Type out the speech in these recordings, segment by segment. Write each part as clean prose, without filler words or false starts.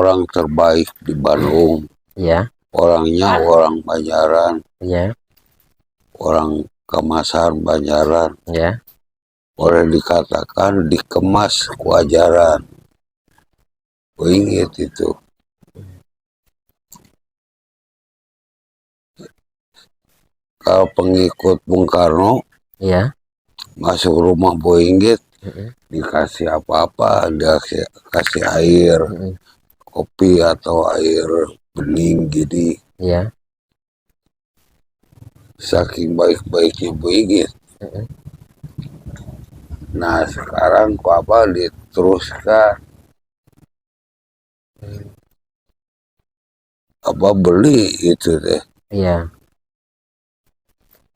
orang terbaik di Bandung. Ya. Orangnya orang Banjaran. Ya. Orang kemasan Banjaran. Ya. Boleh dikatakan dikemas kewajaran. Ingat itu. Kalau pengikut Bung Karno, Ya. masuk rumah Boinggit, dikasih apa-apa, dia kasih air, kopi atau air bening gini. Ya. Saking baik-baiknya Boinggit. Nah sekarang kok apa diteruskan, apa beli itu deh. Iya.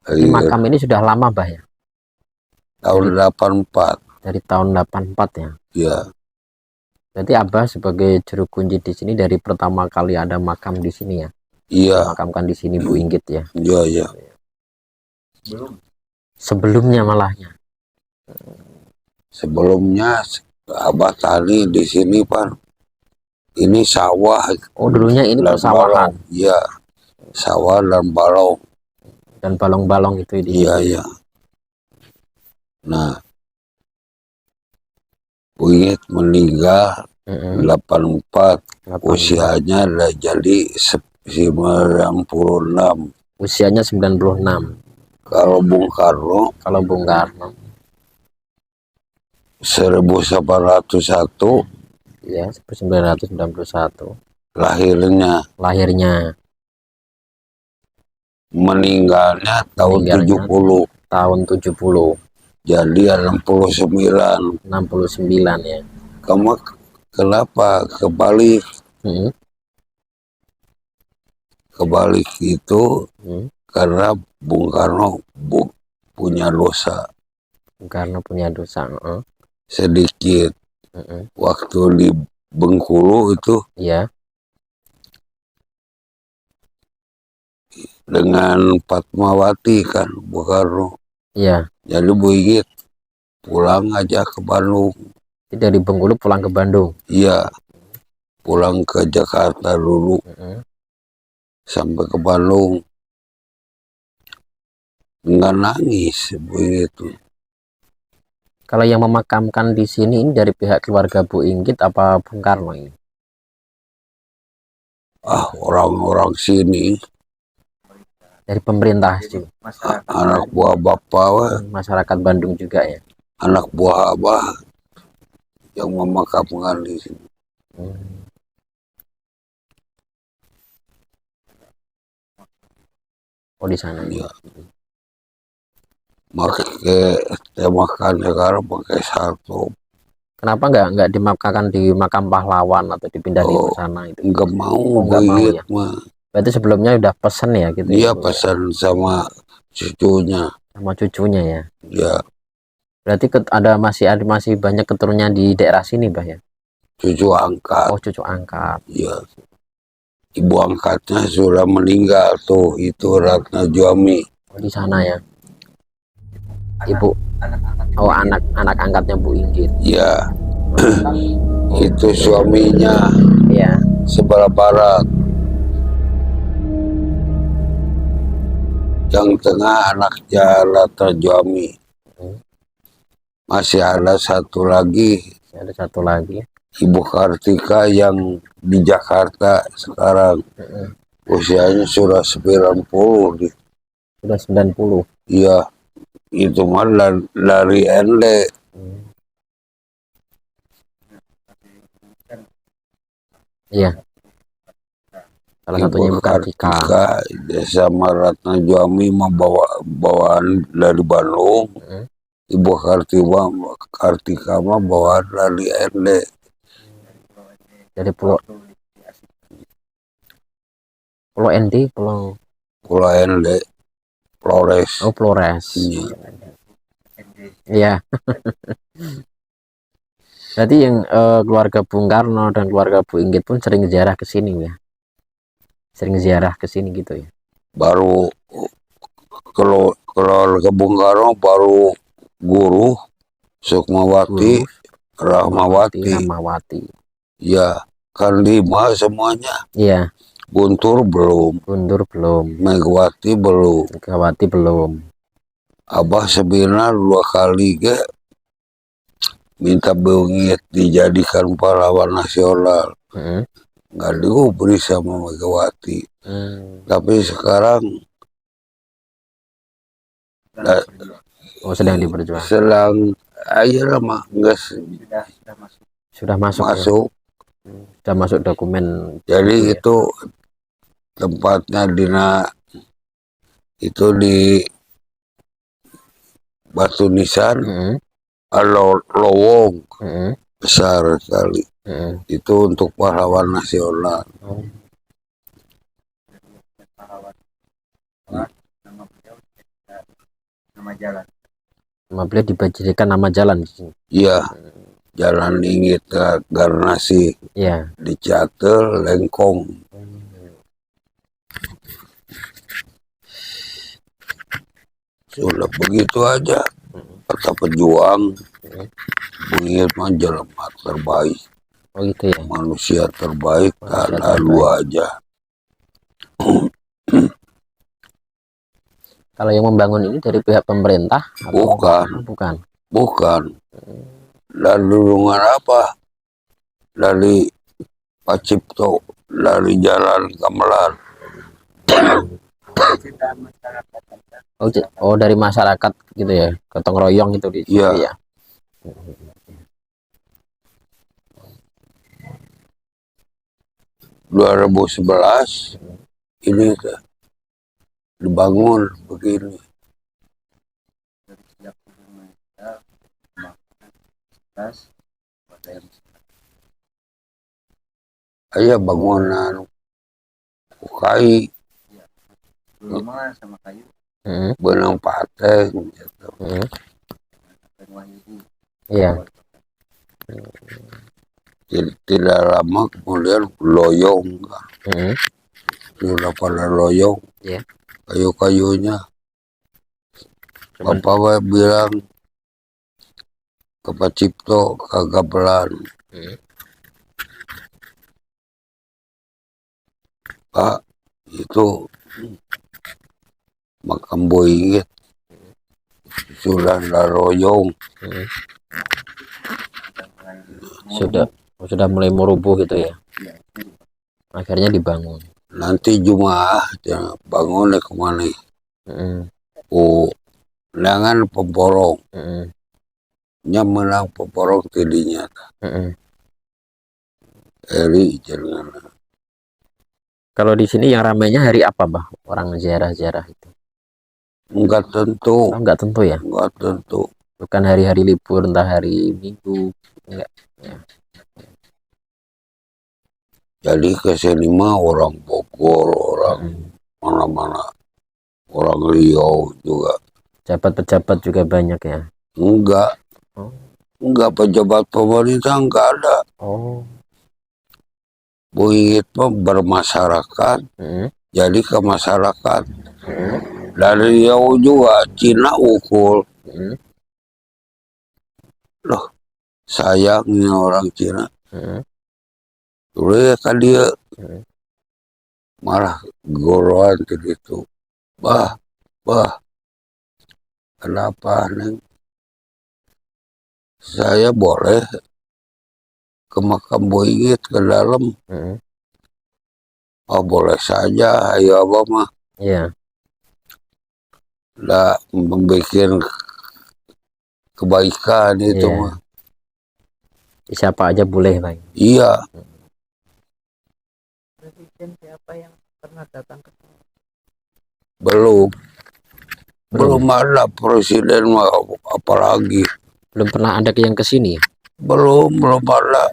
Jadi makam ini sudah lama, Bah, ya? Tahun 84. Dari tahun 84 ya? Iya. Berarti Abah sebagai juru kunci di sini dari pertama kali ada makam di sini ya? Iya. Makamkan di sini Bu Inggit ya? Iya, iya. Sebelumnya malahnya. Sebelumnya Abah tani di sini, Pak. Ini sawah. Oh, dulunya ini persawahan. Iya. Sawah dan balong. Dan balong-balong itu di Iya, iya. Nah, Bu Inggit meninggal 84. Usianya udah jadi 96. Usianya 96. Kalau Bung Karno 1801. Ya, 1991. Lahirnya. Meninggalnya tahun 70. Tahun 70. Jadi 69. 69 ya. Kamu kenapa kebalik? Kebalik itu karena Bung Karno punya dosa. Bung Karno punya dosa. Sedikit. Waktu di Bengkulu itu. Iya. Dengan Fatmawati kan Bung Karno. Iya. Jadi Bu Inggit pulang aja ke Bandung. Dari Bengkulu pulang ke Bandung. Iya. Pulang ke Jakarta dulu. Sampai ke Bandung. Nggak nangis Bu Inggit. Kalau yang memakamkan di sini ini dari pihak keluarga Bu Inggit apa Bung Karno ini? Orang-orang sini. Dari pemerintah sih. Anak buah Bapak. Masyarakat Bandung juga ya. Anak buah Abah yang memakamkan di sini. Oh, di sana ya. Pakai makan sekarang pakai satu. Kenapa nggak dimakamkan di makam pahlawan atau dipindahin ke sana itu? Nggak mau, nggak mau ya. Berarti sebelumnya udah pesen ya gitu. Iya, pesan sama cucunya. Sama cucunya ya. Ya. Berarti masih banyak keturunannya di daerah sini, Bah ya. Cucu angkat. Oh, cucu angkat. Iya. Ibu angkatnya sudah meninggal tuh, itu Ratna Juami. Oh, di sana ya. Ibu. Oh, anak angkatnya Bu Inggit. Iya. Itu suaminya. Iya. Sebelah barat. Yang tengah anaknya Ratna Juami. Masih ada satu lagi. Ibu Kartika yang di Jakarta sekarang. Usianya sudah 90. Sudah 90. Iya. Itu mah dari ND. Iya. Salah satunya Ibu Kartika. Sama Ratna Juami bawaan dari Bandung. Ibu Kartika mah bawaan dari ND. Dari Pulau ND, Pulau ND. Flores. Oh, Flores. Iya. Berarti yang keluarga Bung Karno dan keluarga Bu Inggit pun sering ziarah ke sini ya. Sering ziarah ke sini gitu ya. Baru kalau keluarga Bung Karno baru Guru Sukmawati, Rahmawati. Rahmawati. Ya. kan 5 semuanya. Iya, Guntur belum, Guntur belum, Megawati belum, Megawati belum. Abah sebenarnya 2 kali ke minta Beungit dijadikan pahlawan nasional, Mm-mm. nggak diberi sama Megawati. Hmm. Tapi sekarang Sedang diperjuangkan. sedang aja lah mah nggak Sudah masuk ya. masuk. Sudah masuk dokumen Jadi itu ya. itu tempatnya itu di Batu Nisan, Mm-mm. Lowong Mm-mm. besar sekali. Mm-mm. Itu untuk pahlawan nasional. Oh. Nama beliau dijadikan nama jalan di sini. Iya, Jalan Inggit Garnasi Iya. di Catel Lengkong. Sudah begitu aja. Kata pejuang, Beungit mah jelema terbaik, Oh gitu ya. manusia terbaik, Manusia ada terbaik. 2 aja. Kalau yang membangun ini dari pihak pemerintah atau Bukan, bukan? bukan. Dan dukungan apa? Dari Pak Cipto, dari Jalan Gamelan. Oh, dari masyarakat gitu ya, gotong royong gitu di situ Iya. ya. 2011 ini dibangun begini. Ayo bangunan UKI, Mm-mm. benang pateng gitu. Mm-mm. Iya. Tidak lama kemudian loyong, Mm-mm. sudah pada loyong. Iya. Kayu-kayunya Cuman Bapak bilang ke Pak Cipto kagak pelan, mm, Pak, itu makam Beungit sudah ada loyong. mm. Sudah mulai merubuh gitu ya. Akhirnya dibangun. Nanti Jumaah ya, bangun kemana? Mm-mm. Oh, jangan pemborong, Mm-mm. menang pemborong tidinya. Mm-mm. Eri jangan. Kalau di sini yang ramainya hari apa, Bah? Orang ziarah-ziarah itu. Enggak tentu, Oh, nggak tentu ya. enggak tentu. Bukan hari-hari libur, entah hari Minggu. Enggak. Ya. Jadi kesini mah orang Bogor, orang Mm-mm. mana-mana, orang Riau juga. Pejabat-pejabat juga banyak ya. Enggak, Oh. enggak pejabat pemerintah enggak ada. Oh. Beungit mah bermasyarakat, Mm-mm. jadi ke masyarakat. Mm-mm. Dari Riau juga, Cina ukul. Mm-mm. Loh, sayangnya orang Cina. Mm-mm. Dulu ya kan dia Mm-mm. marah goroan gitu. Bah, kenapa Neng? Saya boleh ke makam Beungit ke dalam? Mm-mm. Oh boleh saja, ayo abah mah. Iya. Nggak membuat kebaikan itu Iya. mah. Siapa aja boleh, Bang. Iya, Presiden siapa yang pernah datang ke sini? belum. Belum. Belum ada presiden mah apalagi. Belum pernah ada yang ke sini ya? Belum ada.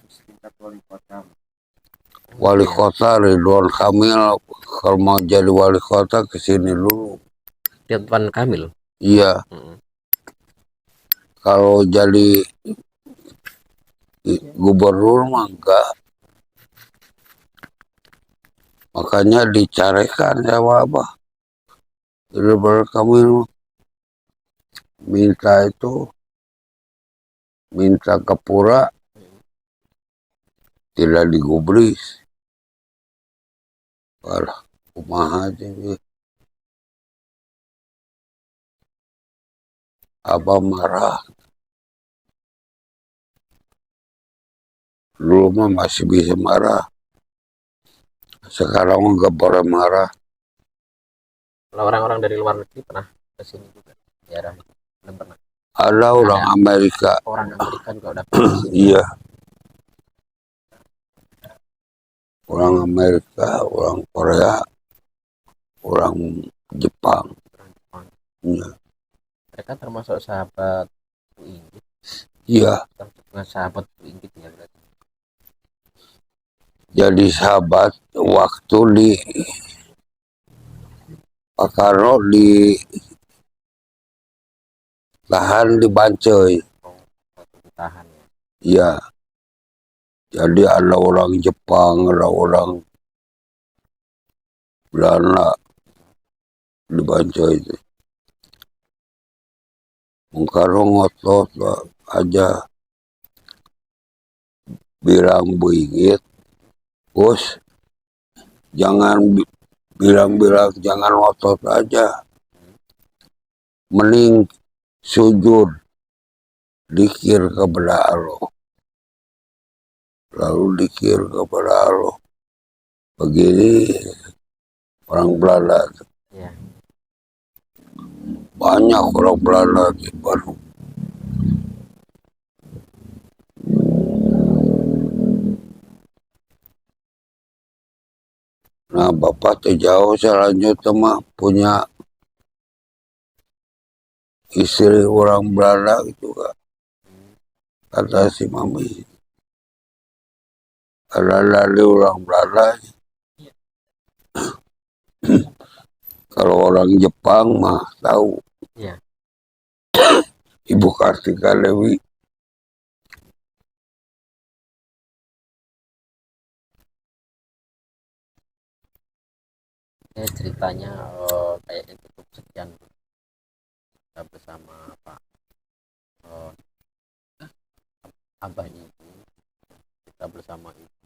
Wali kota Ridwan Kamil kalau mau jadi wali kota ke sini dulu. Ridwan Kamil. Iya, Mm-mm. kalau jadi gubernur mah enggak. Makanya dicarikan sama apa? Ridwan Kamil minta ke Pura tidak digubris. Parah, kumaha aja dia. Abah marah. Dulu mah masih bisa marah. Sekarang nggak boleh marah. Kalau orang-orang dari luar negeri pernah ke sini juga daerah itu? Belum pernah. Ada orang Amerika. Orang Amerika juga udah pernah ke sini. Iya. Orang Amerika, orang Korea, orang Jepang. Orang Jepang. Iya. Mereka termasuk sahabat Bu Inggit. Iya. Termasuk sahabat Bu Inggit ya berarti. Jadi sahabat waktu di Pak Karno tahan di Bancoi. Oh, waktu ditahan ya. Iya. Jadi ada orang Jepang, ada orang Belanda di Bancoi itu. Bung Karno ngotot aja bilang Bu Inggit, Gus, jangan bilang-bilang, jangan ngotot aja. Mending sujud, dikir kepada Allah. Lalu dikir kepada Allah. Begini orang Belanda. Iya. Banyak orang Belanda di Bandung. Nah, Bapak tuh jauh selanjutnya mah punya istri orang Belanda gitu kan. Kata si Mami. Ada dari orang Belanda. Kalau orang Jepang mah tahu. Iya. Ibu Kartika Dewi. Ceritanya kayaknya cukup sekian kita bersama Pak eh, abahnya itu, kita bersama ibu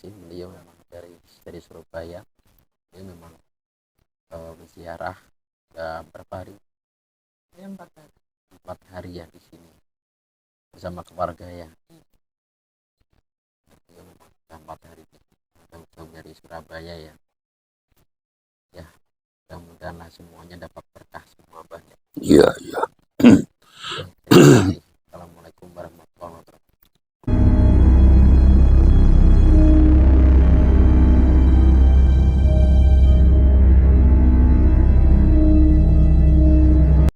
sih, beliau memang dari Surabaya. Dia memang berziarah berapa hari ya, 4 hari ya di sini bersama keluarga ya. Dia memang 4 hari jauh dari Surabaya ya. Ya mudah-mudahan lah semuanya dapat berkah semua banyak. Iya, iya.